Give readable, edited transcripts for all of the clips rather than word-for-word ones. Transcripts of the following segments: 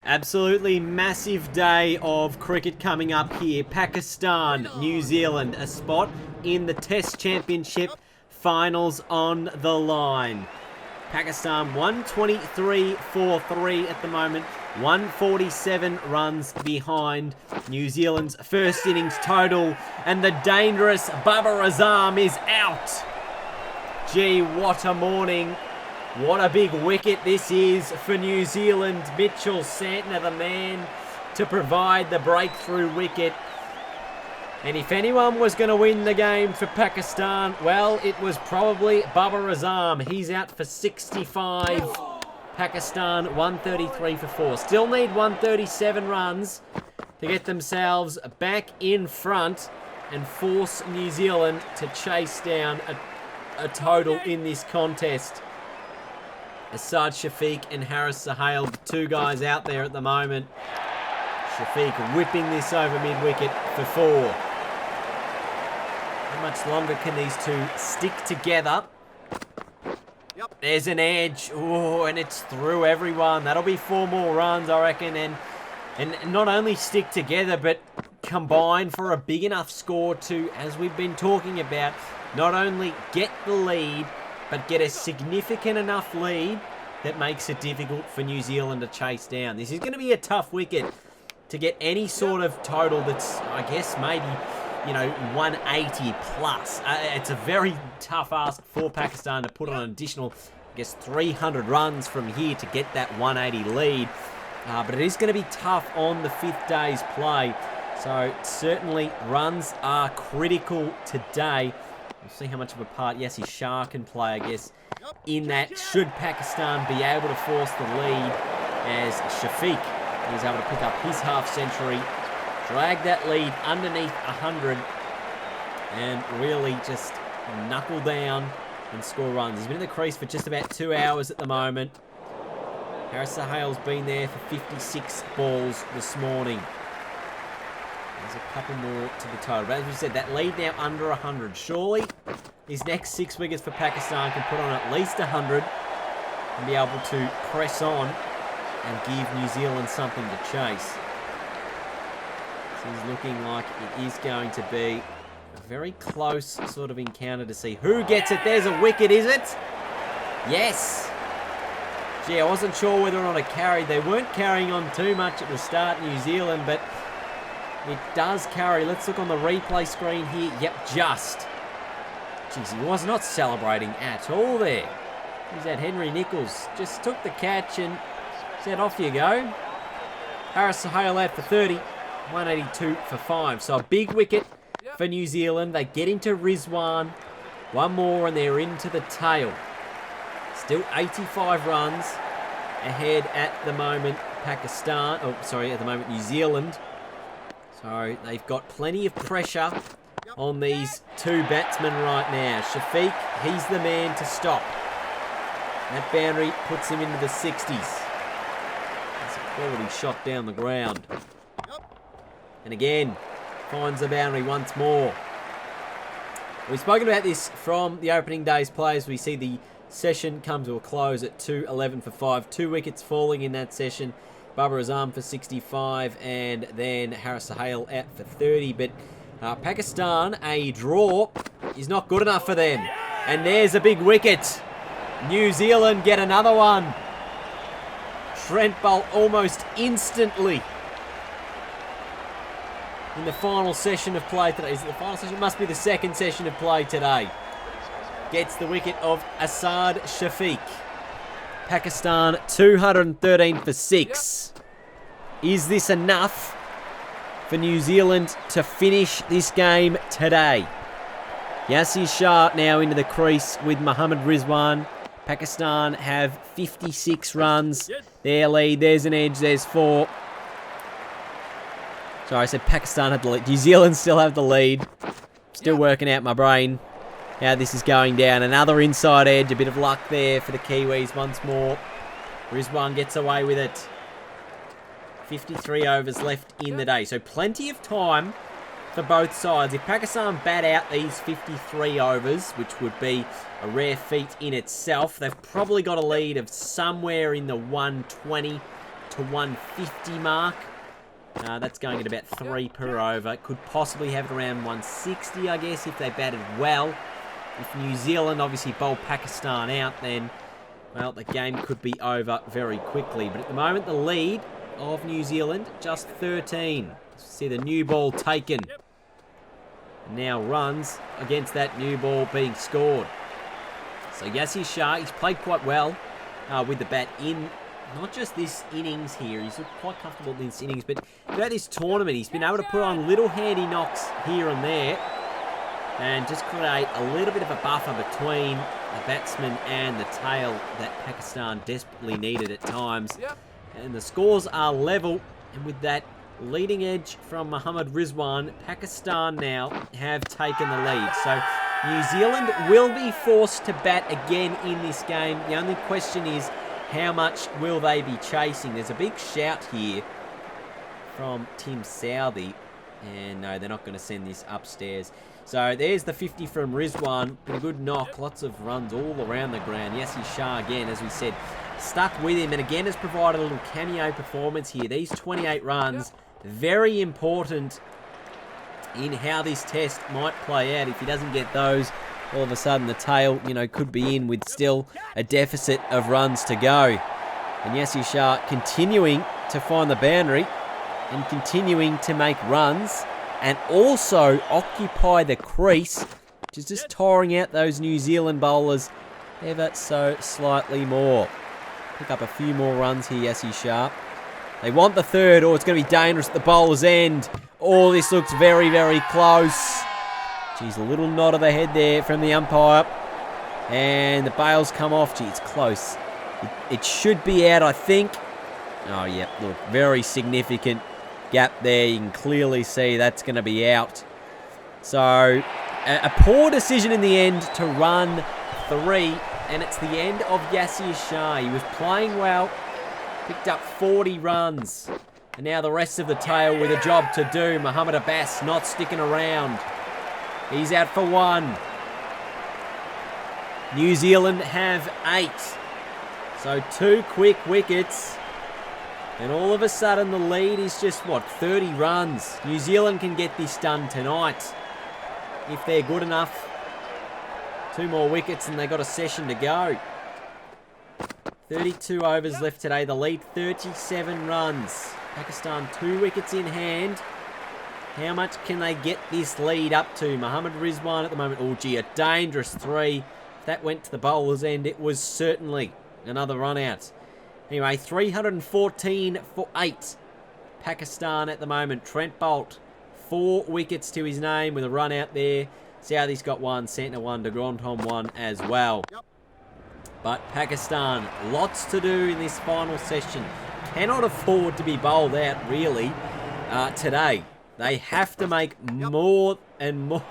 Absolutely massive day of cricket coming up here. Pakistan, New Zealand, a spot in the Test Championship finals on the line. Pakistan 123 for 3 at the moment, 147 runs behind New Zealand's first innings total, and the dangerous Babar Azam is out. Gee, what a morning. What a big wicket this is for New Zealand. Mitchell Santner, the man to provide the breakthrough wicket. And if anyone was going to win the game for Pakistan, well, it was probably Babar Azam. He's out for 65. Pakistan 133 for 4. Still need 137 runs to get themselves back in front and force New Zealand to chase down a total in this contest. Asad Shafiq and Haris Sohail, the two guys out there at the moment. Shafiq whipping this over mid-wicket for 4. How much longer can these two stick together? There's an edge. Oh, and it's through everyone. That'll be 4 more runs, I reckon. And not only stick together, but combine for a big enough score to, as we've been talking about, not only get the lead, but get a significant enough lead that makes it difficult for New Zealand to chase down. This is going to be a tough wicket to get any sort of total that's, I guess, maybe, 180 plus. It's a very tough ask for Pakistan to put on an additional, 300 runs from here to get that 180 lead. But it is going to be tough on the 5th day's play. So certainly runs are critical today. We'll see how much of a part Yasir Shah can play, I guess, in that, should Pakistan be able to force the lead, as Shafiq is able to pick up his half-century, drag that lead underneath 100, and really just knuckle down and score runs. He's been in the crease for just about 2 hours at the moment. Haris Sohail's been there for 56 balls this morning. There's a couple more to the total. But as we said, that lead now under 100. Surely these next 6 wickets for Pakistan can put on at least 100 and be able to press on and give New Zealand something to chase. This is looking like it is going to be a very close sort of encounter to see who gets it. There's a wicket, is it? Yes. Gee, I wasn't sure whether or not it carried. They weren't carrying on too much at the start, New Zealand, but it does carry. Let's look on the replay screen here. Yep, just. Jeez, he was not celebrating at all there. He's that Henry Nicholls. Just took the catch and said, off you go. Haris Sohail out for 30. 182 for 5. So a big wicket for New Zealand. They get into Rizwan. One more and they're into the tail. Still 85 runs ahead at the moment. Pakistan. Oh, sorry, at the moment New Zealand. So they've got plenty of pressure on these two batsmen right now. Shafiq, he's the man to stop. That boundary puts him into the 60s. That's a quality shot down the ground. And again, finds the boundary once more. We've spoken about this from the opening day's plays. We see the session come to a close at 2:11 for 5. 2 wickets falling in that session. Babar Azam for 65 and then Haris Sohail out for 30. But Pakistan, a draw is not good enough for them. And there's a big wicket. New Zealand get another one. Trent Boult almost instantly in the final session of play today. Is it the final session? It must be the second session of play today. Gets the wicket of Asad Shafiq. Pakistan 213 for 6. Is this enough for New Zealand to finish this game today? Yasir Shah now into the crease with Mohammad Rizwan. Pakistan have 56 runs. Their lead, there's an edge, there's 4. Sorry, I said Pakistan had the lead. New Zealand still have the lead. Still working out my brain how this is going down. Another inside edge. A bit of luck there for the Kiwis once more. Rizwan gets away with it. 53 overs left in the day. So plenty of time for both sides. If Pakistan bat out these 53 overs, which would be a rare feat in itself, they've probably got a lead of somewhere in the 120 to to 150 mark. That's going at about 3 per over. Could possibly have it around 160, I guess, if they batted well. If New Zealand obviously bowl Pakistan out, then, well, the game could be over very quickly. But at the moment, the lead of New Zealand, just 13. See the new ball taken. Now runs against that new ball being scored. So Yasir Shah, he's played quite well with the bat in not just this innings here. He's looked quite comfortable in this innings, but throughout this tournament, he's been able to put on little handy knocks here and there and just create a little bit of a buffer between the batsman and the tail that Pakistan desperately needed at times. And the scores are level, and with that leading edge from Mohammad Rizwan, Pakistan now have taken the lead. So New Zealand will be forced to bat again in this game. The only question is, how much will they be chasing? There's a big shout here from Tim Southey. And no, they're not going to send this upstairs. So there's the 50 from Rizwan. Been a good knock. Lots of runs all around the ground. Yasir Shah, again, as we said, stuck with him. And again has provided a little cameo performance here. These 28 runs, very important in how this test might play out. If he doesn't get those, all of a sudden the tail, could be in with still a deficit of runs to go. And Yasir Shah continuing to find the boundary and continuing to make runs and also occupy the crease, which is just tiring out those New Zealand bowlers ever so slightly more. Pick up a few more runs here, Yasir Shah. They want the third, or it's going to be dangerous at the bowler's end. Oh, this looks very, very close. Geez, a little nod of the head there from the umpire. And the bails come off. Gee, it's close. It should be out, I think. Oh, yeah, look, very significant gap there. You can clearly see that's going to be out. So, a poor decision in the end to run 3. And it's the end of Yasir Shah. He was playing well. Picked up 40 runs. And now the rest of the tail with a job to do. Mohammad Abbas not sticking around. He's out for 1. New Zealand have 8. So 2 quick wickets. And all of a sudden the lead is just, 30 runs. New Zealand can get this done tonight if they're good enough. 2 more wickets and they got a session to go. 32 overs left today. The lead 37 runs. Pakistan 2 wickets in hand. How much can they get this lead up to? Mohammad Rizwan at the moment. Oh, gee, a dangerous 3. If that went to the bowler's end, it was certainly another run out. Anyway, 314 for 8. Pakistan at the moment. Trent Boult, 4 wickets to his name with a run out there. Southey's got 1, Santner 1, de Grandhomme 1 as well. But Pakistan, lots to do in this final session. Cannot afford to be bowled out, really, today. They have to make more and more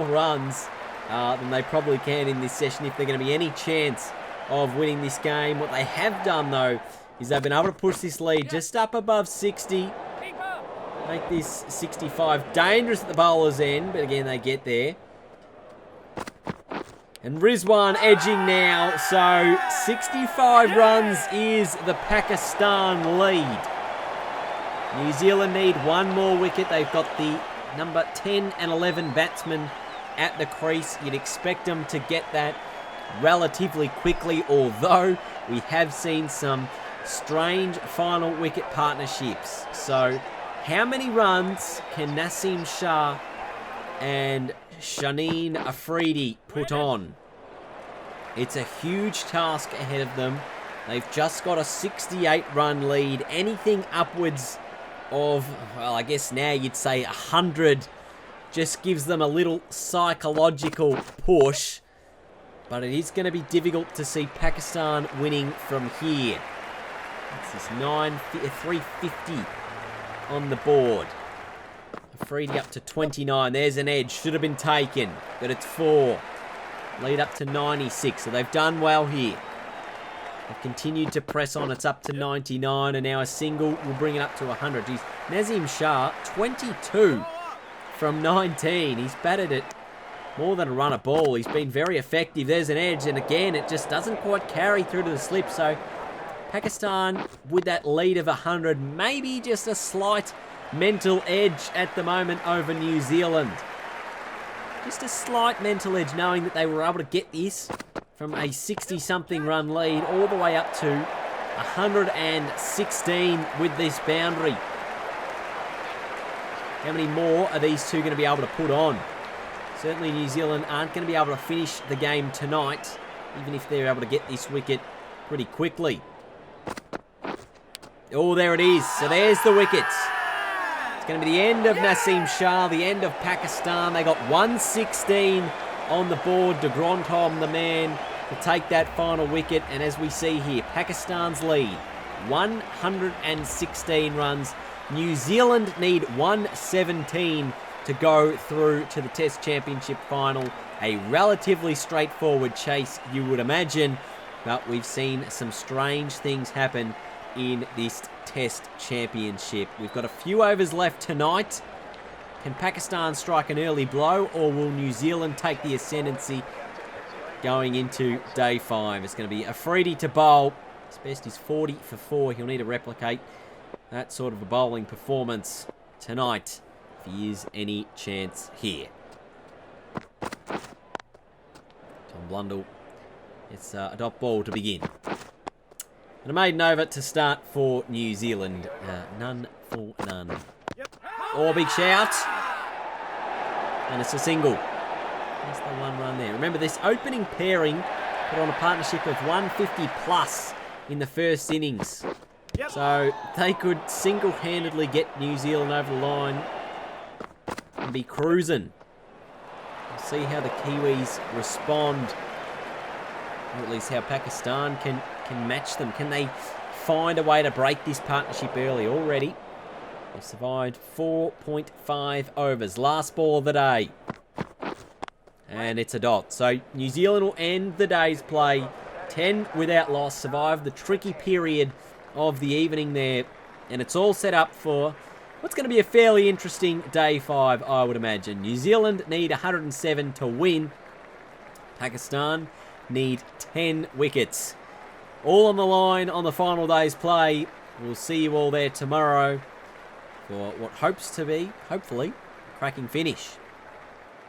runs than they probably can in this session if they're going to be any chance of winning this game. What they have done, though, is they've been able to push this lead just up above 60. Make this 65. Dangerous at the bowler's end, but again, they get there. And Rizwan edging now, so 65 runs is the Pakistan lead. New Zealand need 1 more wicket. They've got the number 10 and 11 batsmen at the crease. You'd expect them to get that relatively quickly, although we have seen some strange final wicket partnerships. So how many runs can Naseem Shah and Shaheen Afridi put on? It's a huge task ahead of them. They've just got a 68-run lead. Anything upwards of, well, I guess now you'd say 100 just gives them a little psychological push. But it is going to be difficult to see Pakistan winning from here. This is 350 on the board. Afridi up to 29. There's an edge. Should have been taken, but it's 4. Lead up to 96. So they've done well here. They've continued to press on. It's up to 99, and now a single will bring it up to 100. Geez, Naseem Shah, 22 from 19. He's batted it more than a run a ball. He's been very effective. There's an edge, and again, it just doesn't quite carry through to the slip. So Pakistan with that lead of 100. Maybe just a slight mental edge at the moment over New Zealand. Just a slight mental edge knowing that they were able to get this from a 60-something run lead all the way up to 116 with this boundary. How many more are these two going to be able to put on? Certainly New Zealand aren't going to be able to finish the game tonight, even if they're able to get this wicket pretty quickly. Oh, there it is. So there's the wickets. It's going to be the end of Naseem Shah, the end of Pakistan. They got 116 on the board. De Grandhomme, the man, to take that final wicket. And as we see here, Pakistan's lead, 116 runs. New Zealand need 117 to go through to the Test Championship final. A relatively straightforward chase, you would imagine. But we've seen some strange things happen in this Test Championship. We've got a few overs left tonight. Can Pakistan strike an early blow, or will New Zealand take the ascendancy going into day 5? It's going to be Afridi to bowl. His best is 40 for 4. He'll need to replicate that sort of a bowling performance tonight if he is any chance here. Tom Blundell. It's a dot ball to begin. And a maiden over to start for New Zealand. None for none. Oh, big shout. And it's a single. That's the one run there. Remember, this opening pairing put on a partnership of 150 plus in the first innings. So they could single-handedly get New Zealand over the line and be cruising. We'll see how the Kiwis respond. Or at least how Pakistan can match them. Can they find a way to break this partnership early? Already, they've survived 4.5 overs. Last ball of the day. And it's a dot. So New Zealand will end the day's play 10 without loss. Survive the tricky period of the evening there. And it's all set up for what's going to be a fairly interesting day 5, I would imagine. New Zealand need 107 to win. Pakistan need 10 wickets. All on the line on the final day's play. We'll see you all there tomorrow for what hopes to be, hopefully, a cracking finish.